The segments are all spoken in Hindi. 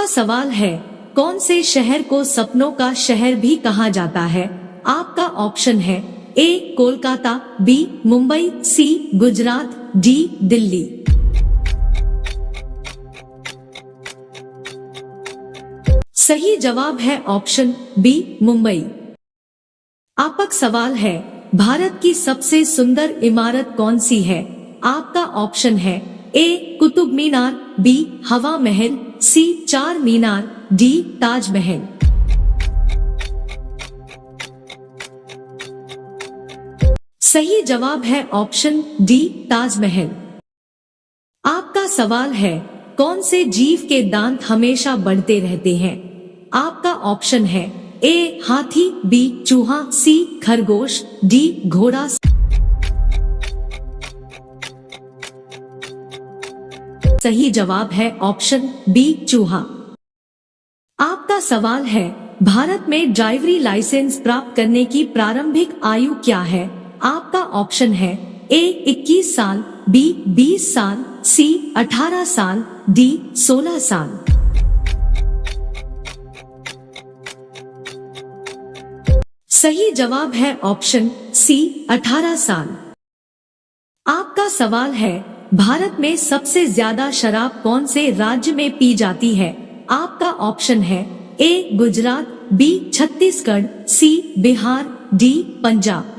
सवाल है, कौन से शहर को सपनों का शहर भी कहा जाता है? आपका ऑप्शन है ए कोलकाता, बी मुंबई, सी गुजरात, डी दिल्ली। सही जवाब है ऑप्शन बी मुंबई। आपका सवाल है, भारत की सबसे सुंदर इमारत कौन सी है? आपका ऑप्शन है ए कुतुब मीनार, बी हवा महल, सी चार मीनार, डी ताजमहल। सही जवाब है ऑप्शन डी ताजमहल। आपका सवाल है, कौन से जीव के दांत हमेशा बढ़ते रहते हैं? आपका ऑप्शन है ए हाथी, बी चूहा, सी खरगोश, डी घोड़ा। सही जवाब है ऑप्शन बी चूहा। आपका सवाल है, भारत में ड्राइवरी लाइसेंस प्राप्त करने की प्रारंभिक आयु क्या है? आपका ऑप्शन है ए 21 साल, बी 20 साल, सी 18 साल, डी 16 साल। सही जवाब है ऑप्शन सी 18 साल। आपका सवाल है, भारत में सबसे ज्यादा शराब कौन से राज्य में पी जाती है? आपका ऑप्शन है ए गुजरात, बी छत्तीसगढ़, सी बिहार, डी पंजाब।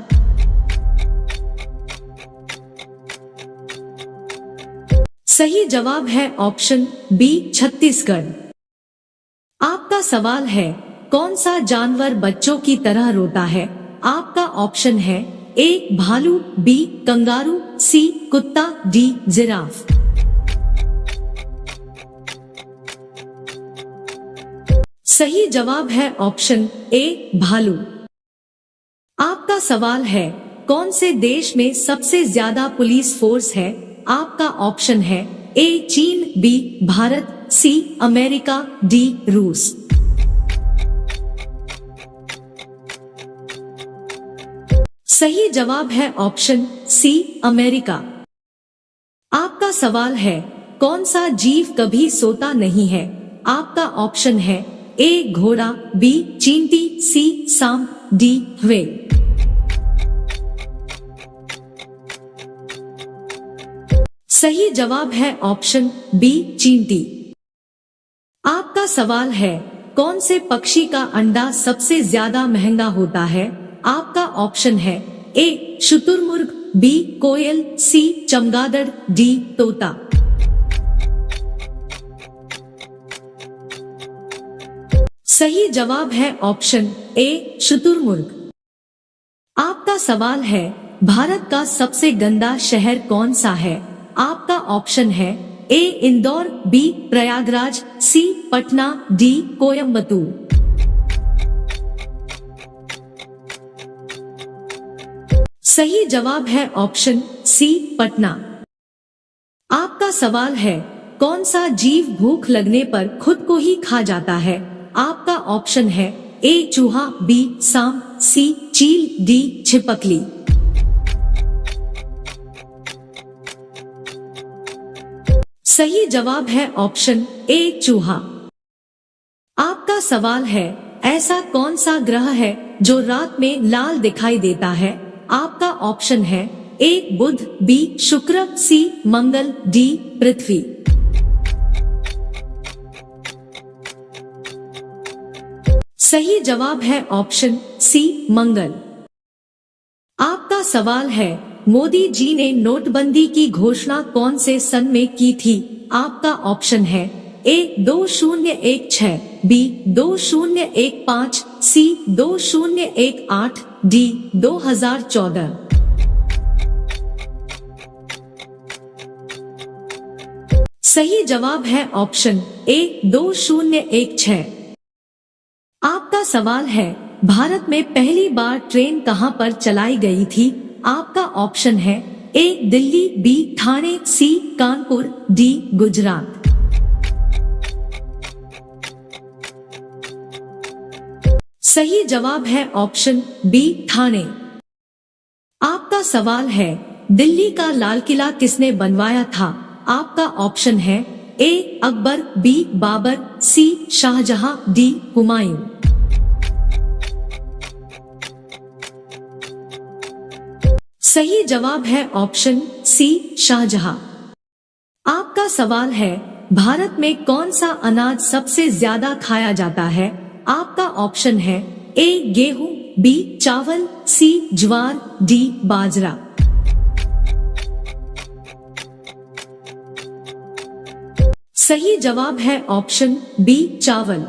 सही जवाब है ऑप्शन बी छत्तीसगढ़। आपका सवाल है, कौन सा जानवर बच्चों की तरह रोता है? आपका ऑप्शन है ए भालू, बी कंगारू, सी कुत्ता, डी जिराफ। सही जवाब है ऑप्शन ए भालू। आपका सवाल है, कौन से देश में सबसे ज्यादा पुलिस फोर्स है? आपका ऑप्शन है ए चीन, B Bharat, C America, D रूस। सही जवाब है ऑप्शन सी अमेरिका। आपका सवाल है, कौन सा जीव कभी सोता नहीं है? आपका ऑप्शन है ए घोड़ा, बी चींटी, सी सांप, डी व्हेल। सही जवाब है ऑप्शन बी चींटी। आपका सवाल है, कौन से पक्षी का अंडा सबसे ज्यादा महंगा होता है? आपका ऑप्शन है ए शुतुरमुर्ग, बी कोयल, सी चमगादड़, डी तोता। सही जवाब है ऑप्शन ए शुतुरमुर्ग। आपका सवाल है, भारत का सबसे गंदा शहर कौन सा है? आपका ऑप्शन है ए इंदौर, बी प्रयागराज, सी पटना, डी कोयम्बतूर। सही जवाब है ऑप्शन सी पटना। आपका सवाल है, कौन सा जीव भूख लगने पर खुद को ही खा जाता है? आपका ऑप्शन है ए चूहा, बी सांप, सी चील, डी छिपकली। सही जवाब है ऑप्शन ए चूहा। आपका सवाल है, ऐसा कौन सा ग्रह है जो रात में लाल दिखाई देता है? आपका ऑप्शन है ए बुध, बी शुक्र, सी मंगल, डी पृथ्वी। सही जवाब है ऑप्शन सी मंगल। आपका सवाल है, मोदी जी ने नोटबंदी की घोषणा कौन से सन में की थी? आपका ऑप्शन है ए 2016, बी 2015, सी 2018, डी 2014। सही जवाब है ऑप्शन ए 2016। आपका सवाल है, भारत में पहली बार ट्रेन कहां पर चलाई गई थी? आपका ऑप्शन है ए दिल्ली, बी ठाणे, सी कानपुर, डी गुजरात। सही जवाब है ऑप्शन बी ठाणे। आपका सवाल है, दिल्ली का लाल किला किसने बनवाया था? आपका ऑप्शन है ए अकबर, बी बाबर, सी शाहजहां, डी हुमायूं। सही जवाब है ऑप्शन सी शाहजहां। आपका सवाल है, भारत में कौन सा अनाज सबसे ज्यादा खाया जाता है? आपका ऑप्शन है ए गेहूं, बी चावल, सी ज्वार, डी बाजरा। सही जवाब है ऑप्शन बी चावल।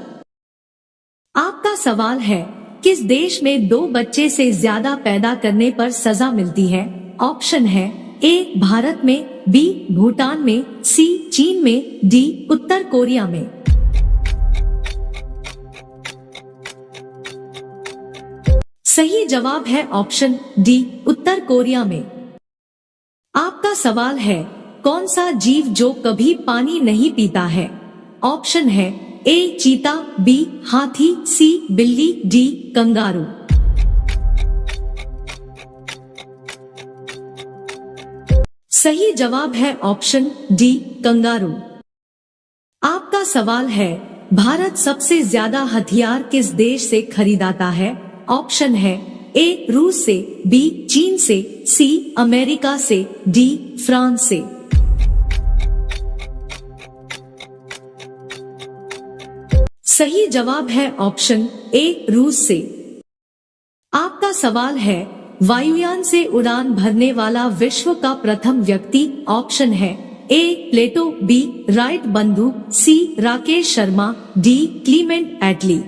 आपका सवाल है, किस देश में 2 बच्चे से ज्यादा पैदा करने पर सजा मिलती है? ऑप्शन है ए भारत में, बी भूटान में, सी चीन में, डी उत्तर कोरिया में। सही जवाब है ऑप्शन डी उत्तर कोरिया में। आपका सवाल है, कौन सा जीव जो कभी पानी नहीं पीता है? ऑप्शन है ए चीता, बी हाथी, सी बिल्ली, डी कंगारू। सही जवाब है ऑप्शन डी कंगारू। आपका सवाल है, भारत सबसे ज्यादा हथियार किस देश से खरीदाता है? ऑप्शन है ए रूस से, बी चीन से, सी अमेरिका से, डी फ्रांस से। सही जवाब है ऑप्शन ए रूस से। आपका सवाल है, वायुयान से उड़ान भरने वाला विश्व का प्रथम व्यक्ति? ऑप्शन है ए प्लेटो, बी राइट बंधु, सी राकेश शर्मा, डी क्लीमेंट एटली।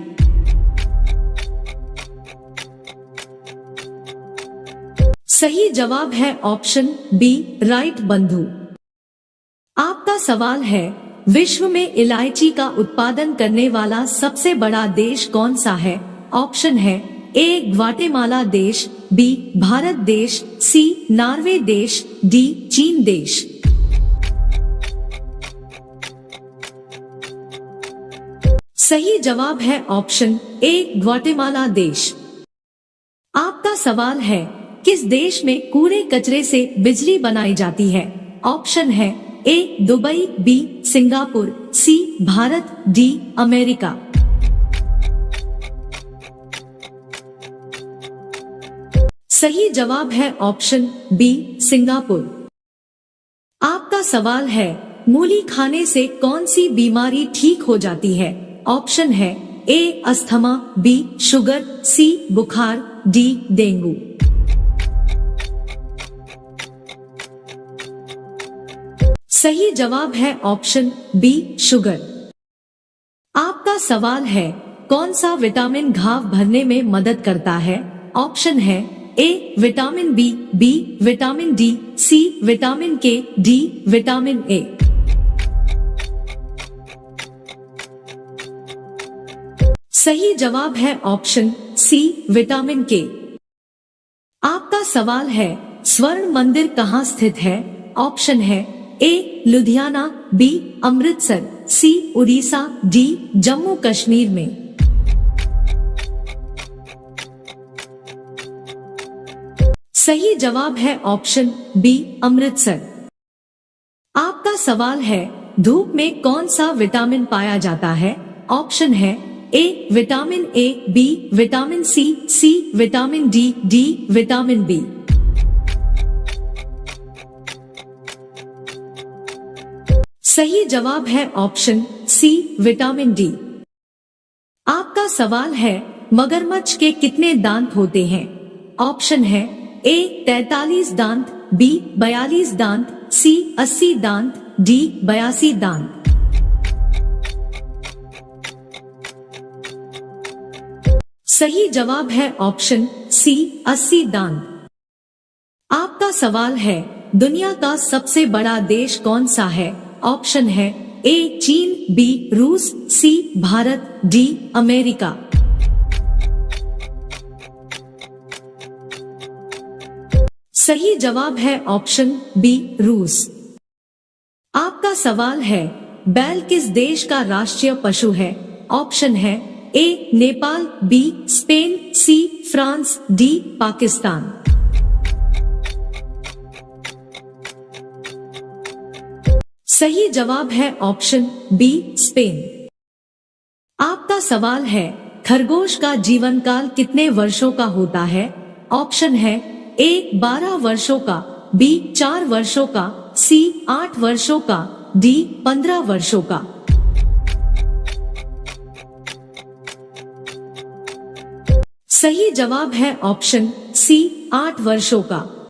सही जवाब है ऑप्शन बी राइट बंधु। आपका सवाल है, विश्व में इलायची का उत्पादन करने वाला सबसे बड़ा देश कौन सा है? ऑप्शन है ए ग्वाटेमाला देश, बी भारत देश, सी नॉर्वे देश, डी चीन देश। सही जवाब है ऑप्शन ए ग्वाटेमाला देश। आपका सवाल है, किस देश में कूड़े कचरे से बिजली बनाई जाती है? ऑप्शन है ए दुबई, बी सिंगापुर, सी भारत, डी अमेरिका। सही जवाब है ऑप्शन बी सिंगापुर। आपका सवाल है, मूली खाने से कौन सी बीमारी ठीक हो जाती है? ऑप्शन है ए अस्थमा, बी शुगर, सी बुखार, डी डेंगू। सही जवाब है ऑप्शन बी शुगर। आपका सवाल है, कौन सा विटामिन घाव भरने में मदद करता है? ऑप्शन है A vitamin B, B vitamin D, C vitamin K, D vitamin A. सही जवाब है ऑप्शन सी विटामिन के। आपका सवाल है, स्वर्ण मंदिर कहाँ स्थित है? ऑप्शन है ए लुधियाना, बी अमृतसर, सी उड़ीसा, डी जम्मू कश्मीर में। सही जवाब है ऑप्शन बी अमृतसर। आपका सवाल है, धूप में कौन सा विटामिन पाया जाता है? ऑप्शन है A vitamin A, B vitamin C, C vitamin D, D vitamin B. सही जवाब है ऑप्शन सी विटामिन डी। आपका सवाल है, मगरमच्छ के कितने दांत होते हैं? ऑप्शन है ए 43 दांत, बी 42 दांत, सी 80 दांत, डी 82 दांत। सही जवाब है ऑप्शन सी 80 दांत। आपका सवाल है, दुनिया का सबसे बड़ा देश कौन सा है? ऑप्शन है ए चीन, बी रूस, सी भारत, डी अमेरिका। सही जवाब है ऑप्शन बी रूस। आपका सवाल है, बैल किस देश का राष्ट्रीय पशु है? ऑप्शन है A Nepal, B Spain, C France, D Pakistan. सही जवाब है ऑप्शन बी स्पेन। आपका सवाल है, खरगोश का जीवन काल कितने वर्षों का होता है? ऑप्शन है ए 12 वर्षों का, बी 4 वर्षों का, सी 8 वर्षों का, डी 15 वर्षों का। सही जवाब है ऑप्शन सी 8 वर्षों का।